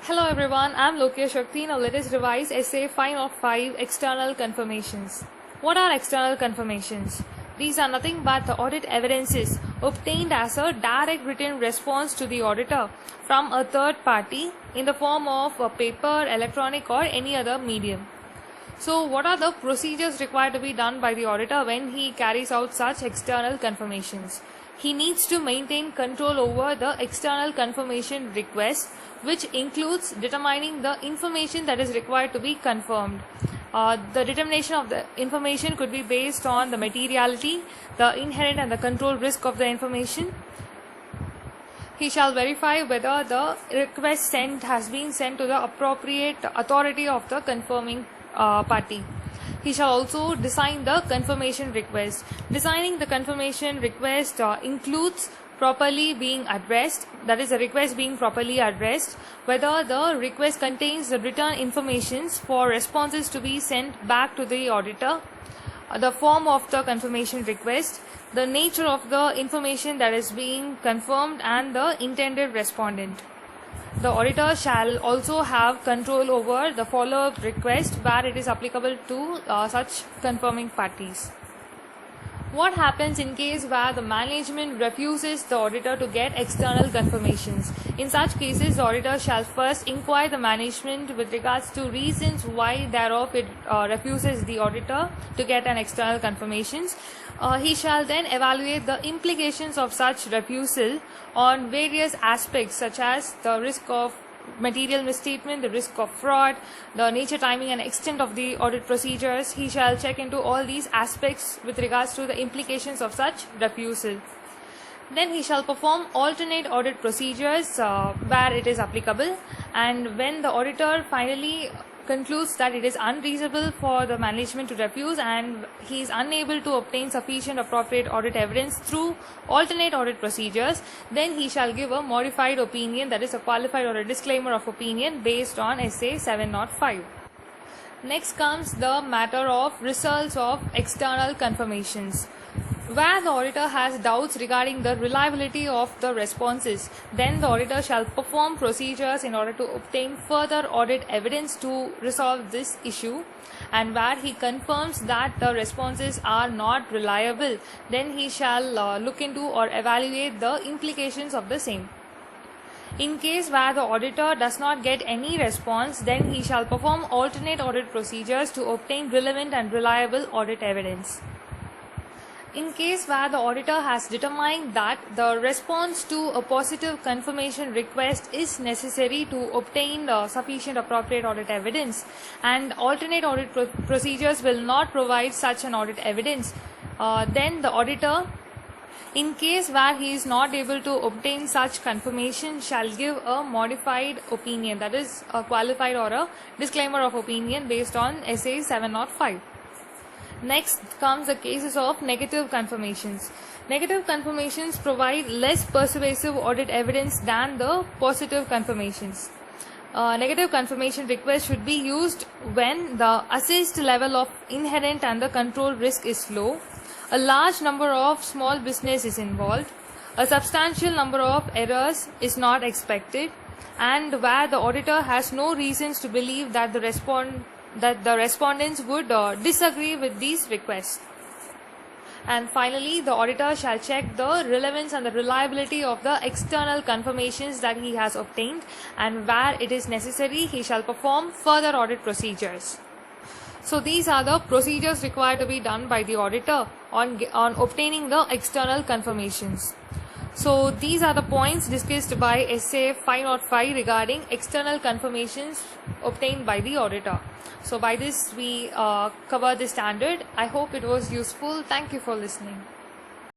Hello everyone, I'm Lokiya. Now let us revise essay 505 external confirmations. What are external confirmations? These are nothing but the audit evidences obtained as a direct written response to the auditor from a third party in the form of a paper, electronic or any other medium. So what are the procedures required to be done by the auditor when he carries out such external confirmations? He needs to maintain control over the external confirmation request, which includes determining the information that is required to be confirmed. The determination of the information could be based on the materiality, the inherent and the control risk of the information. He shall verify whether the request sent has been sent to the appropriate authority of the confirming party. He shall also design the confirmation request. Designing the confirmation request includes properly being addressed, that is, the request being properly addressed, whether the request contains the written informations for responses to be sent back to the auditor, the form of the confirmation request, the nature of the information that is being confirmed, and the intended respondent. The auditor shall also have control over the follow-up request where it is applicable to such confirming parties. What happens in case where the management refuses the auditor to get external confirmations? In such cases, the auditor shall first inquire the management with regards to reasons why thereof it refuses the auditor to get an external confirmations. He shall then evaluate the implications of such refusal on various aspects such as the risk of material misstatement, the risk of fraud, the nature, timing and extent of the audit procedures. He shall check into all these aspects with regards to the implications of such refusal. Then he shall perform alternate audit procedures where it is applicable, and when the auditor finally concludes that it is unreasonable for the management to refuse and he is unable to obtain sufficient appropriate audit evidence through alternate audit procedures, then he shall give a modified opinion, that is a qualified or a disclaimer of opinion based on essay 705. Next comes the matter of results of external confirmations. Where the auditor has doubts regarding the reliability of the responses, then the auditor shall perform procedures in order to obtain further audit evidence to resolve this issue. And where he confirms that the responses are not reliable, then he shall look into or evaluate the implications of the same. In case where the auditor does not get any response, then he shall perform alternate audit procedures to obtain relevant and reliable audit evidence. In case where the auditor has determined that the response to a positive confirmation request is necessary to obtain sufficient appropriate audit evidence, and alternate audit procedures will not provide such an audit evidence, then the auditor, in case where he is not able to obtain such confirmation, shall give a modified opinion, that is a qualified or a disclaimer of opinion based on essay 705. Next comes the cases of negative confirmations. Negative confirmations provide less persuasive audit evidence than the positive confirmations. Negative confirmation request should be used when the assessed level of inherent and the control risk is low, a large number of small business is involved, a substantial number of errors is not expected, and where the auditor has no reasons to believe that the respondents would disagree with these requests. And finally, the auditor shall check the relevance and the reliability of the external confirmations that he has obtained, and where it is necessary, he shall perform further audit procedures. So these are the procedures required to be done by the auditor on obtaining the external confirmations. So these are the points discussed by essay 505 regarding external confirmations obtained by the auditor. So by this we cover the standard. I hope it was useful. Thank you for listening.